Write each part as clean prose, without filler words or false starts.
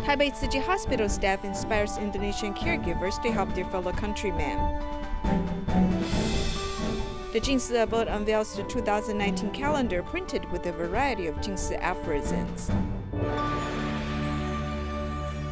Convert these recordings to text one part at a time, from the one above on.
Taipei Tzu Chi Hospital staff inspires Indonesian caregivers to help their fellow countrymen. The Jing Si Abode unveils the 2019 calendar printed with a variety of Jing Si Aphorisms.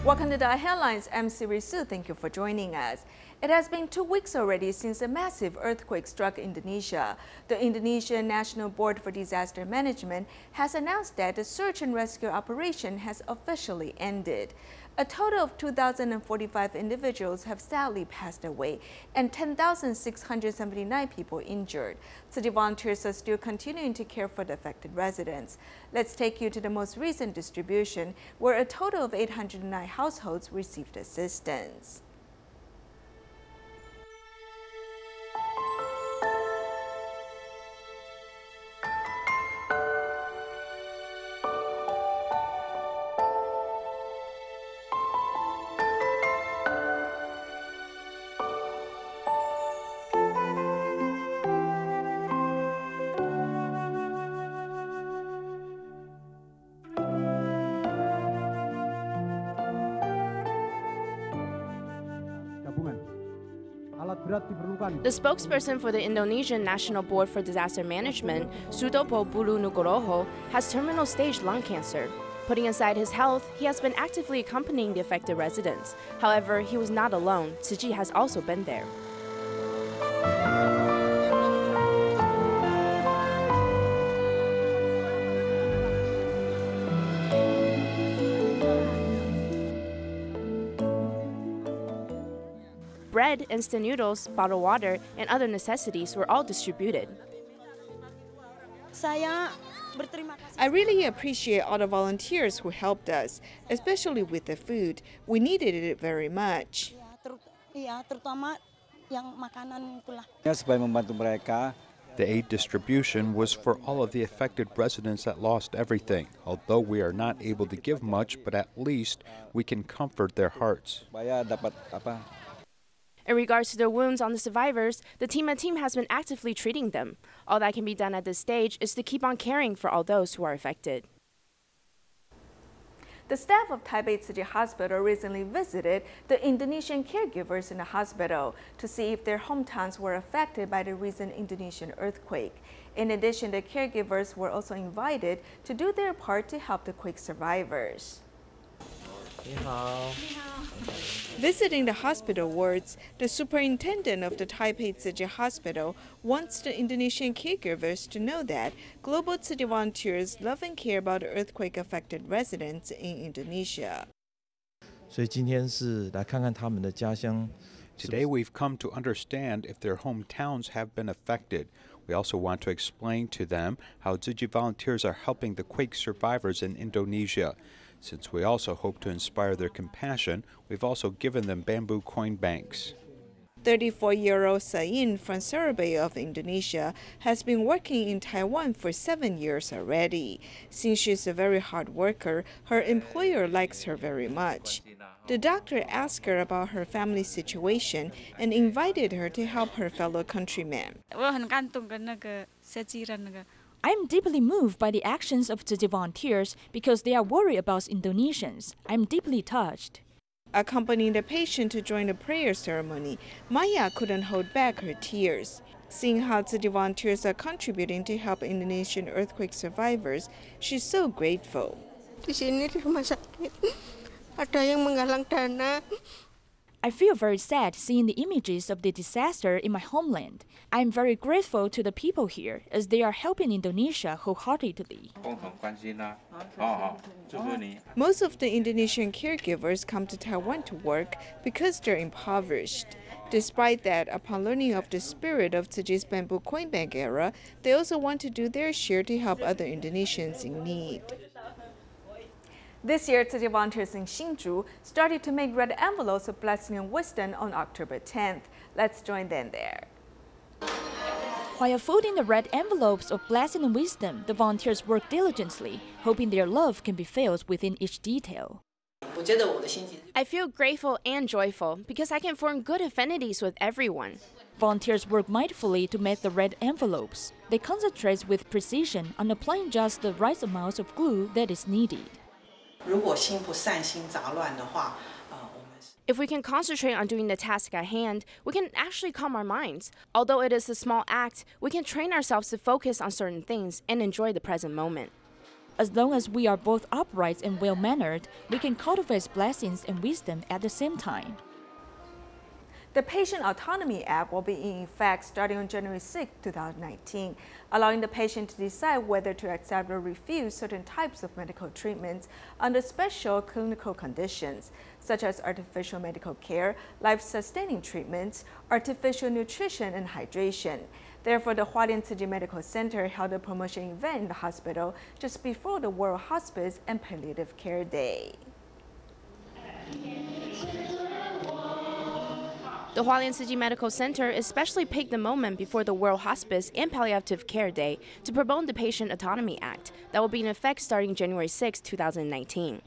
Welcome to DaAi Headlines. I'm Siri Su. Thank you for joining us. It has been 2 weeks already since a massive earthquake struck Indonesia. The Indonesian National Board for Disaster Management has announced that the search and rescue operation has officially ended. A total of 2,045 individuals have sadly passed away and 10,679 people injured. City volunteers are still continuing to care for the affected residents. Let's take you to the most recent distribution, where a total of 809 households received assistance. The spokesperson for the Indonesian National Board for Disaster Management, Sutopo Bulu Nugroho, has terminal stage lung cancer. Putting aside his health, he has been actively accompanying the affected residents. However, he was not alone. Tzu Chi has also been there. Bread, instant noodles, bottled water, and other necessities were all distributed. I really appreciate all the volunteers who helped us, especially with the food. We needed it very much. The aid distribution was for all of the affected residents that lost everything. Although we are not able to give much, but at least we can comfort their hearts. In regards to the wounds on the survivors, the team has been actively treating them. All that can be done at this stage is to keep on caring for all those who are affected. The staff of Taipei Tzu Chi Hospital recently visited the Indonesian caregivers in the hospital to see if their hometowns were affected by the recent Indonesian earthquake. In addition, the caregivers were also invited to do their part to help the quake survivors. Visiting the hospital wards, the superintendent of the Taipei Tzu Chi Hospital wants the Indonesian caregivers to know that global Tzu Chi volunteers love and care about earthquake-affected residents in Indonesia. Today we've come to understand if their hometowns have been affected. We also want to explain to them how Tzu Chi volunteers are helping the quake survivors in Indonesia. Since we also hope to inspire their compassion, we've also given them bamboo coin banks. 34-year-old Sain from Surabaya of Indonesia has been working in Taiwan for 7 years already. Since she's a very hard worker, her employer likes her very much. The doctor asked her about her family situation and invited her to help her fellow countrymen. I am deeply moved by the actions of Tzu Chi volunteers because they are worried about Indonesians. I am deeply touched. Accompanying the patient to join the prayer ceremony, Maya couldn't hold back her tears. Seeing how Tzu Chi volunteers are contributing to help Indonesian earthquake survivors, she's so grateful. I feel very sad seeing the images of the disaster in my homeland. I am very grateful to the people here as they are helping Indonesia wholeheartedly. Most of the Indonesian caregivers come to Taiwan to work because they're impoverished. Despite that, upon learning of the spirit of Tzu Chi's bamboo coin bank era, they also want to do their share to help other Indonesians in need. This year, Tzu Chi volunteers in Hsinchu started to make red envelopes of blessing and wisdom on October 10th. Let's join them there. While folding the red envelopes of blessing and wisdom, the volunteers work diligently, hoping their love can be felt within each detail. I feel grateful and joyful because I can form good affinities with everyone. Volunteers work mindfully to make the red envelopes. They concentrate with precision on applying just the right amount of glue that is needed. 如果心不善心杂乱的话， If we can concentrate on doing the task at hand, we can actually calm our minds. Although it is a small act, we can train ourselves to focus on certain things and enjoy the present moment. As long as we are both upright and well-mannered, we can cultivate blessings and wisdom at the same time. The Patient Autonomy Act will be in effect starting on January 6, 2019, allowing the patient to decide whether to accept or refuse certain types of medical treatments under special clinical conditions, such as artificial medical care, life-sustaining treatments, artificial nutrition, and hydration. Therefore, the Hualien Tzu Chi Medical Center held a promotion event in the hospital just before the World Hospice and Palliative Care Day. The Hualien Tzu Chi Medical Center especially picked the moment before the World Hospice and Palliative Care Day to promote the Patient Autonomy Act that will be in effect starting January 6, 2019.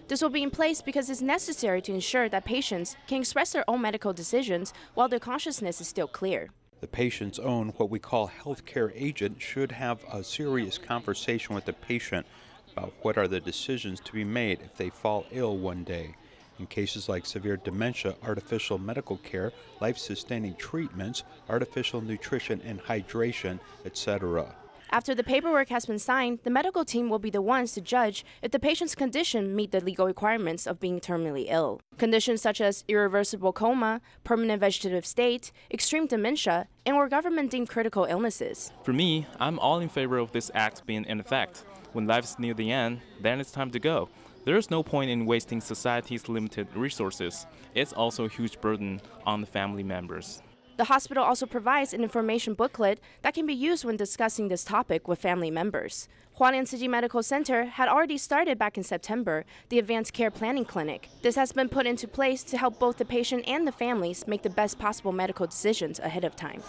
This will be in place because it's necessary to ensure that patients can express their own medical decisions while their consciousness is still clear. The patient's own, what we call healthcare agent, should have a serious conversation with the patient about what are the decisions to be made if they fall ill one day. In cases like severe dementia, artificial medical care, life-sustaining treatments, artificial nutrition and hydration, etc. After the paperwork has been signed, the medical team will be the ones to judge if the patient's condition meet the legal requirements of being terminally ill. Conditions such as irreversible coma, permanent vegetative state, extreme dementia, and or government-deemed critical illnesses. For me, I'm all in favor of this act being in effect. When life's near the end, then it's time to go. There is no point in wasting society's limited resources. It's also a huge burden on the family members. The hospital also provides an information booklet that can be used when discussing this topic with family members. Hualien Tzu Chi Medical Center had already started back in September the Advanced Care Planning Clinic. This has been put into place to help both the patient and the families make the best possible medical decisions ahead of time.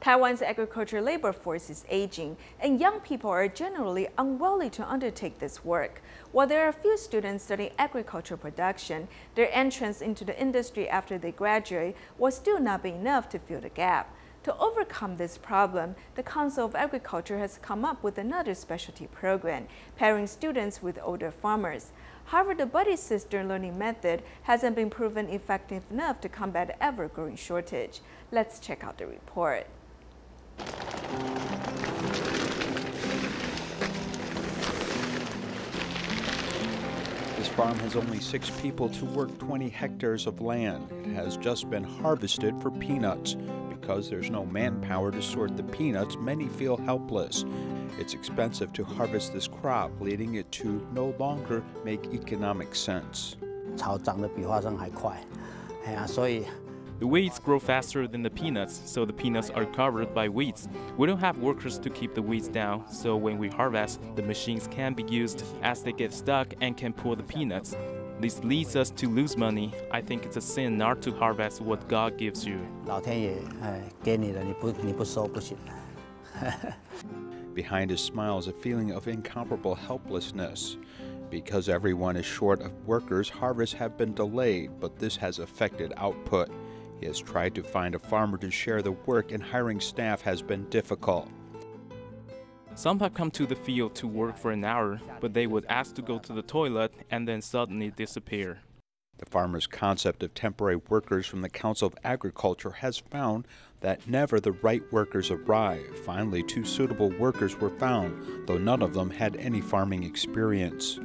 Taiwan's agriculture labor force is aging, and young people are generally unwilling to undertake this work. While there are a few students studying agricultural production, their entrance into the industry after they graduate will still not be enough to fill the gap. To overcome this problem, the Council of Agriculture has come up with another specialty program, pairing students with older farmers. However, the buddy sister learning method hasn't been proven effective enough to combat the ever-growing shortage. Let's check out the report. This farm has only 6 people to work 20 hectares of land. It has just been harvested for peanuts. Because there's no manpower to sort the peanuts, many feel helpless. It's expensive to harvest this crop, leading it to no longer make economic sense. The weeds grow faster than the peanuts, so the peanuts are covered by weeds. We don't have workers to keep the weeds down, so when we harvest, the machines can be used as they get stuck and can pull the peanuts. This leads us to lose money. I think it's a sin not to harvest what God gives you. Behind his smile is a feeling of incomparable helplessness. Because everyone is short of workers, harvests have been delayed, but this has affected output. He has tried to find a farmer to share the work, and hiring staff has been difficult. Some have come to the field to work for an hour, but they would ask to go to the toilet and then suddenly disappear. The farmer's concept of temporary workers from the Council of Agriculture has found that never the right workers arrive. Finally, 2 suitable workers were found, though none of them had any farming experience.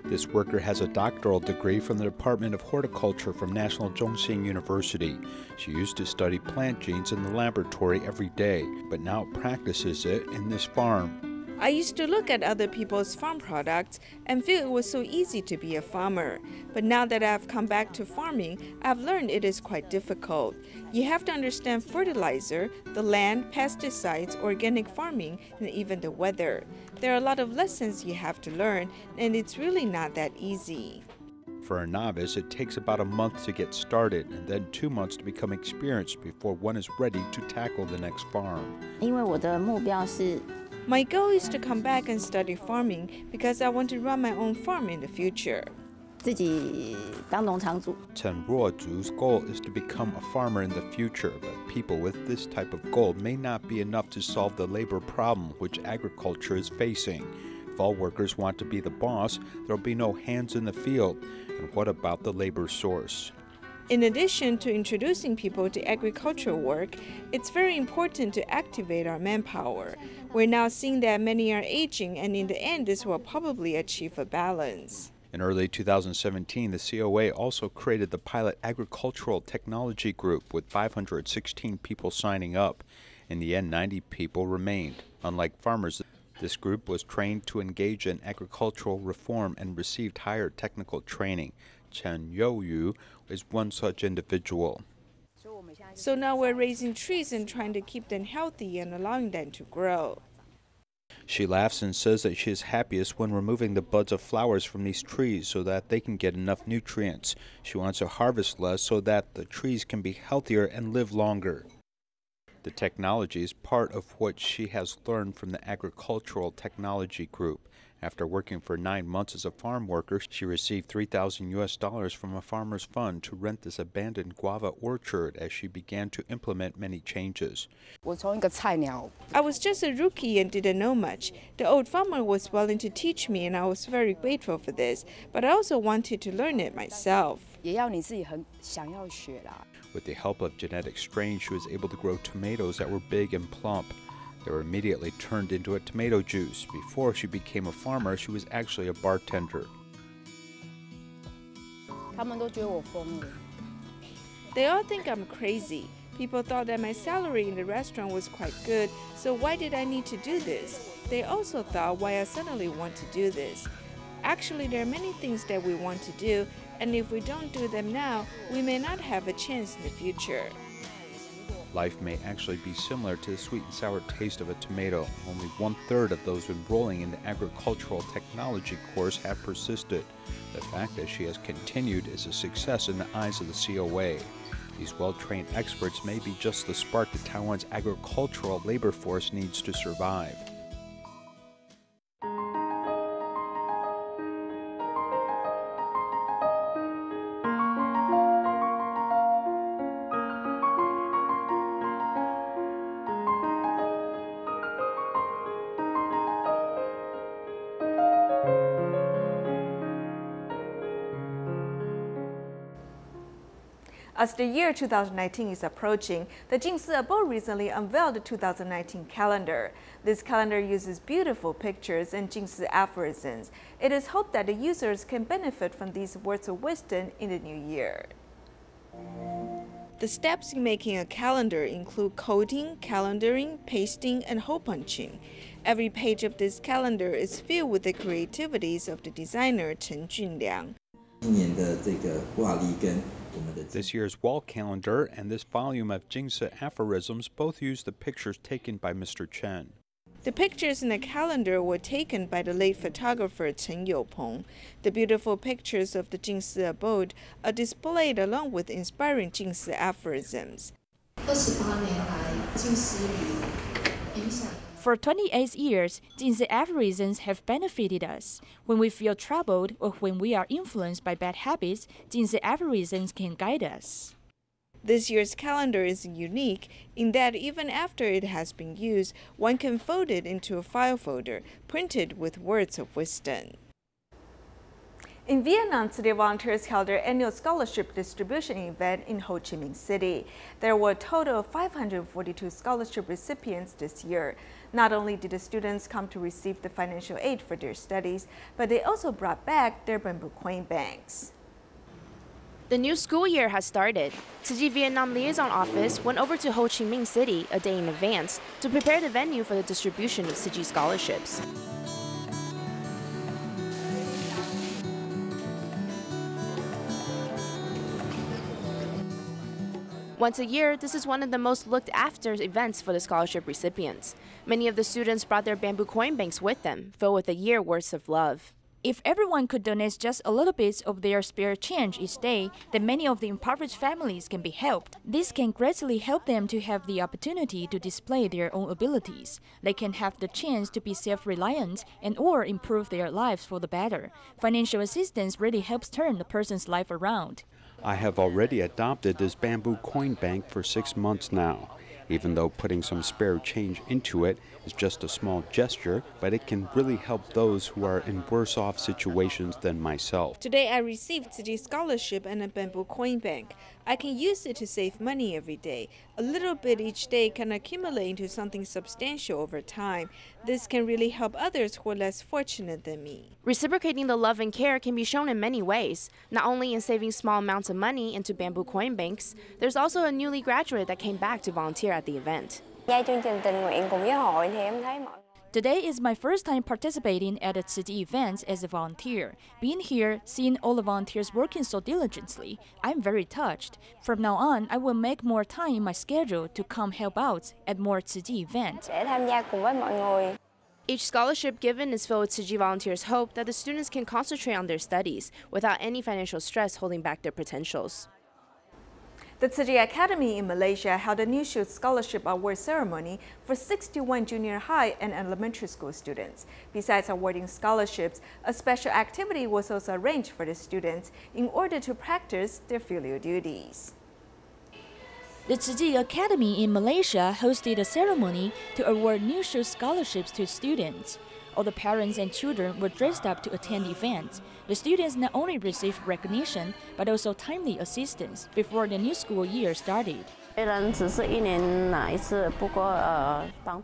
This worker has a doctoral degree from the Department of Horticulture from National Zhongxing University. She used to study plant genes in the laboratory every day, but now practices it in this farm. I used to look at other people's farm products and feel it was so easy to be a farmer. But now that I've come back to farming, I've learned it is quite difficult. You have to understand fertilizer, the land, pesticides, organic farming, and even the weather. There are a lot of lessons you have to learn, and it's really not that easy. For a novice, it takes about a month to get started and then 2 months to become experienced before one is ready to tackle the next farm. My goal is to come back and study farming because I want to run my own farm in the future. 自己当农场主。 Chen Ruozu's goal is to become a farmer in the future, but people with this type of goal may not be enough to solve the labor problem which agriculture is facing. If all workers want to be the boss, there will be no hands in the field. And what about the labor source? In addition to introducing people to agricultural work, it's very important to activate our manpower. We're now seeing that many are aging, and in the end, this will probably achieve a balance. In early 2017, the COA also created the pilot agricultural technology group with 516 people signing up. In the end, 90 people remained. Unlike farmers, this group was trained to engage in agricultural reform and received higher technical training. Chen Youyu is one such individual. So now we're raising trees and trying to keep them healthy and allowing them to grow. She laughs and says that she is happiest when removing the buds of flowers from these trees so that they can get enough nutrients. She wants to harvest less so that the trees can be healthier and live longer. The technology is part of what she has learned from the agricultural technology group. After working for 9 months as a farm worker, she received $3,000 from a farmer's fund to rent this abandoned guava orchard as she began to implement many changes. I was just a rookie and didn't know much. The old farmer was willing to teach me, and I was very grateful for this, but I also wanted to learn it myself. With the help of genetic strains, she was able to grow tomatoes that were big and plump. They were immediately turned into a tomato juice. Before she became a farmer, she was actually a bartender. They all think I'm crazy. People thought that my salary in the restaurant was quite good, so why did I need to do this? They also thought why I suddenly want to do this. Actually, there are many things that we want to do, and if we don't do them now, we may not have a chance in the future. Life may actually be similar to the sweet and sour taste of a tomato. Only 1/3 of those enrolling in the agricultural technology course have persisted. The fact that she has continued is a success in the eyes of the COA. These well-trained experts may be just the spark that Taiwan's agricultural labor force needs to survive. As the year 2019 is approaching, the Jing Si Abode recently unveiled the 2019 calendar. This calendar uses beautiful pictures and Jing Si Aphorisms. It is hoped that the users can benefit from these words of wisdom in the new year. The steps in making a calendar include coding, calendaring, pasting, and hole punching. Every page of this calendar is filled with the creativities of the designer Chen Junliang. This year's wall calendar and this volume of Jing Si Aphorisms both use the pictures taken by Mr. Chen. The pictures in the calendar were taken by the late photographer Chen Youpeng. The beautiful pictures of the Jing Si Abode are displayed along with inspiring Jing Si Aphorisms. For 28 years, Jing Si Aphorisms have benefited us. When we feel troubled or when we are influenced by bad habits, Jing Si Aphorisms can guide us. This year's calendar is unique in that even after it has been used, one can fold it into a file folder printed with words of wisdom. In Vietnam, city volunteers held their annual scholarship distribution event in Ho Chi Minh City. There were a total of 542 scholarship recipients this year. Not only did the students come to receive the financial aid for their studies, but they also brought back their bamboo coin banks. The new school year has started. Tzu Chi Vietnam Liaison Office went over to Ho Chi Minh City a day in advance to prepare the venue for the distribution of Tzu Chi scholarships. Once a year, this is one of the most looked after events for the scholarship recipients. Many of the students brought their bamboo coin banks with them, filled with a year's worth of love. If everyone could donate just a little bit of their spare change each day, then many of the impoverished families can be helped. This can greatly help them to have the opportunity to display their own abilities. They can have the chance to be self-reliant and or improve their lives for the better. Financial assistance really helps turn the person's life around. I have already adopted this bamboo coin bank for 6 months now. Even though putting some spare change into it is just a small gesture, but it can really help those who are in worse off situations than myself. Today I received Tzu Chi scholarship and a bamboo coin bank. I can use it to save money every day. A little bit each day can accumulate into something substantial over time. This can really help others who are less fortunate than me. Reciprocating the love and care can be shown in many ways, not only in saving small amounts of money into bamboo coin banks. There's also a newly graduate that came back to volunteer at the event. Today is my first time participating at a Tzu Chi event as a volunteer. Being here, seeing all the volunteers working so diligently, I'm very touched. From now on, I will make more time in my schedule to come help out at more Tzu Chi events. Each scholarship given is filled with Tzu Chi volunteers' hope that the students can concentrate on their studies without any financial stress holding back their potentials. The Tzu Chi Academy in Malaysia held a New Shoot Scholarship Award ceremony for 61 junior high and elementary school students. Besides awarding scholarships, a special activity was also arranged for the students in order to practice their filial duties. The Tzu Chi Academy in Malaysia hosted a ceremony to award New Shoot scholarships to students. All the parents and children were dressed up to attend the event. The students not only received recognition, but also timely assistance before the new school year started.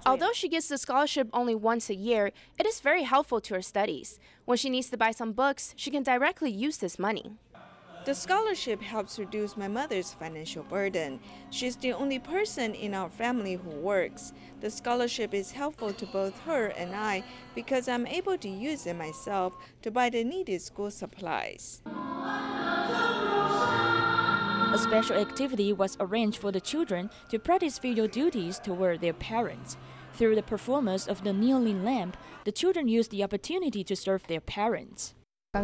Although she gets the scholarship only once a year, it is very helpful to her studies. When she needs to buy some books, she can directly use this money. The scholarship helps reduce my mother's financial burden. She's the only person in our family who works. The scholarship is helpful to both her and I because I'm able to use it myself to buy the needed school supplies. A special activity was arranged for the children to practice filial duties toward their parents. Through the performance of the kneeling lamp, the children used the opportunity to serve their parents. They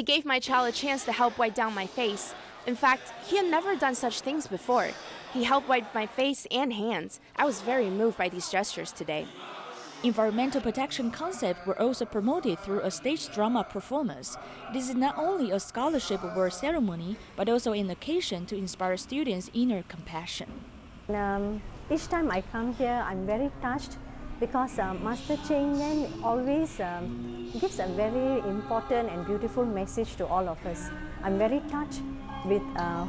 gave my child a chance to help wipe down my face. In fact, he had never done such things before. He helped wipe my face and hands. I was very moved by these gestures today. Environmental protection concepts were also promoted through a stage drama performance. This is not only a scholarship award ceremony, but also an occasion to inspire students' inner compassion. Each time I come here, I'm very touched because Master Cheng Yen always gives a very important and beautiful message to all of us. I'm very touched with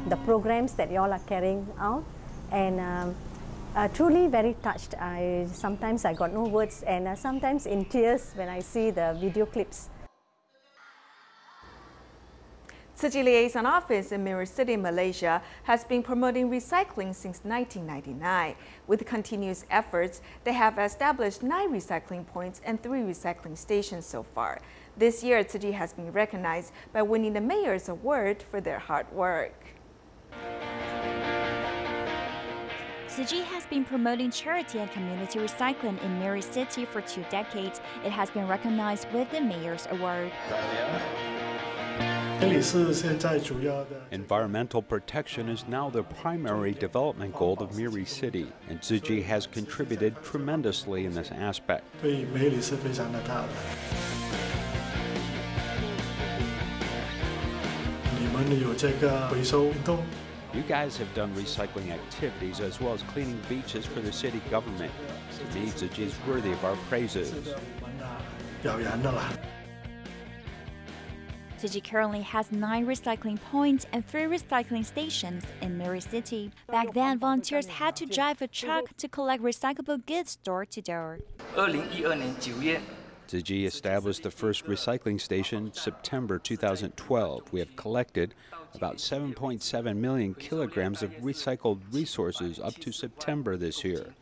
the programs that you all are carrying out, and truly very touched. Sometimes I got no words, and sometimes in tears when I see the video clips. Tzu Chi Liaison Office in Mirror City, Malaysia has been promoting recycling since 1999. With continuous efforts, they have established 9 recycling points and 3 recycling stations so far. This year, Tzu Chi has been recognized by winning the Mayor's Award for their hard work. Tzu Chi has been promoting charity and community recycling in Mirror City for 2 decades. It has been recognized with the Mayor's Award. Environmental protection is now the primary development goal of Miri City, and Tzu Chi has contributed tremendously in this aspect. You guys have done recycling activities as well as cleaning beaches for the city government. To me, Tzu Chi is worthy of our praises. Tzu Chi currently has 9 recycling points and 3 recycling stations in Mirror City. Back then, volunteers had to drive a truck to collect recyclable goods door to door. Tzu Chi established the first recycling station in September 2012. We have collected about 7.7 million kilograms of recycled resources up to September this year.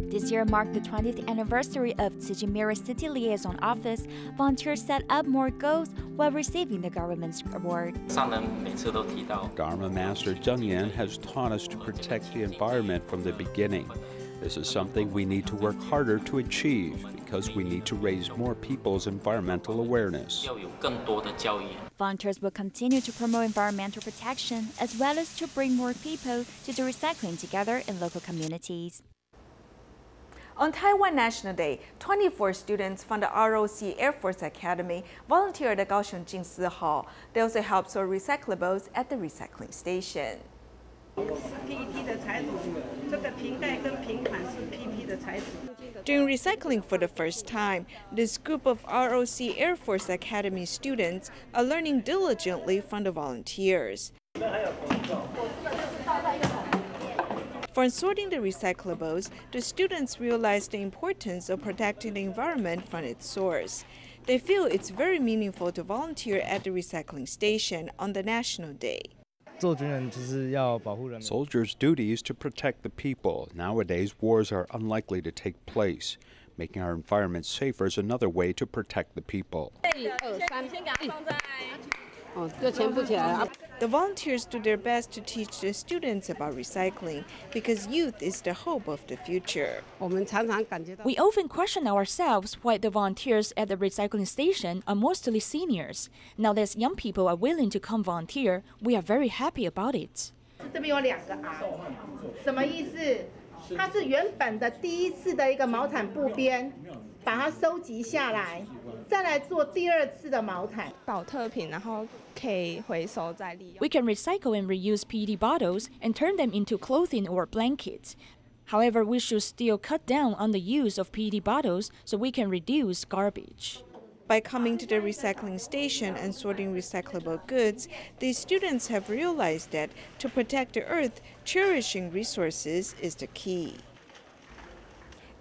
This year marked the 20th anniversary of Tzu Chi Mirror City Liaison Office. Volunteers set up more goals while receiving the government's award. Dharma Master Zheng Yan has taught us to protect the environment from the beginning. This is something we need to work harder to achieve because we need to raise more people's environmental awareness. Volunteers will continue to promote environmental protection as well as to bring more people to do recycling together in local communities. On Taiwan National Day, 24 students from the ROC Air Force Academy volunteered at Kaohsiung Jing Si Hall. They also helped sort recyclables at the recycling station. During recycling for the first time, this group of ROC Air Force Academy students are learning diligently from the volunteers. For sorting the recyclables, the students realize the importance of protecting the environment from its source. They feel it's very meaningful to volunteer at the recycling station on the National Day. Soldiers' duty is to protect the people. Nowadays, wars are unlikely to take place. Making our environment safer is another way to protect the people. The volunteers do their best to teach the students about recycling because youth is the hope of the future. We often question ourselves why the volunteers at the recycling station are mostly seniors. Now that young people are willing to come volunteer, we are very happy about it. 这边有2个 R， 什么意思？它是原本的第一次的一个毛毯布边，把它收集下来，再来做第2次的毛毯。保特瓶，然后可以回收再利用。We can recycle and reuse PET bottles and turn them into clothing or blankets. However, we should still cut down on the use of PET bottles so we can reduce garbage. By coming to the recycling station and sorting recyclable goods, these students have realized that to protect the earth, cherishing resources is the key.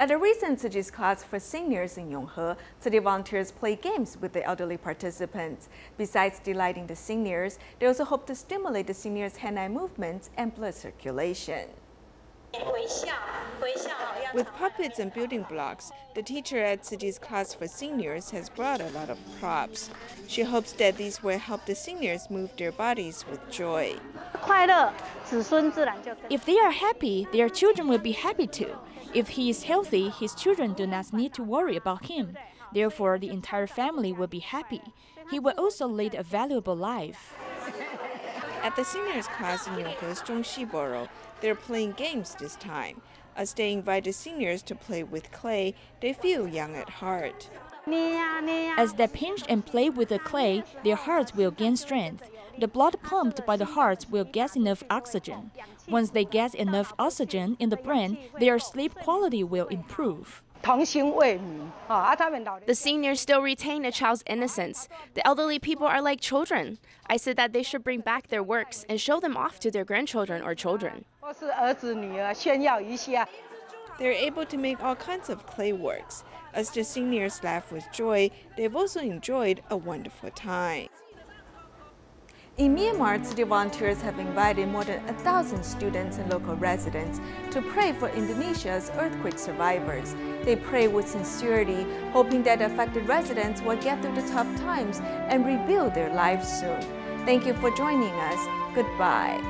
At a recent Tzu Chi's class for seniors in永和, Tzu Chi volunteers play games with the elderly participants. Besides delighting the seniors, they also hope to stimulate the seniors' hand-eye movements and blood circulation. With puppets and building blocks, the teacher at Tzu Chi's class for seniors has brought a lot of props. She hopes that these will help the seniors move their bodies with joy. If they are happy, their children will be happy too. If he is healthy, his children do not need to worry about him. Therefore, the entire family will be happy. He will also lead a valuable life. At the seniors class in Yonghe's Zhongxi Borough, they're playing games this time. As they invite the seniors to play with clay, they feel young at heart. As they pinch and play with the clay, their hearts will gain strength. The blood pumped by the hearts will get enough oxygen. Once they get enough oxygen in the brain, their sleep quality will improve. The seniors still retain a child's innocence. The elderly people are like children. I said that they should bring back their works and show them off to their grandchildren or children. They're able to make all kinds of clay works. As the seniors laugh with joy, they've also enjoyed a wonderful time. In Myanmar, Tzu Chi volunteers have invited more than 1,000 students and local residents to pray for Indonesia's earthquake survivors. They pray with sincerity, hoping that affected residents will get through the tough times and rebuild their lives soon. Thank you for joining us. Goodbye.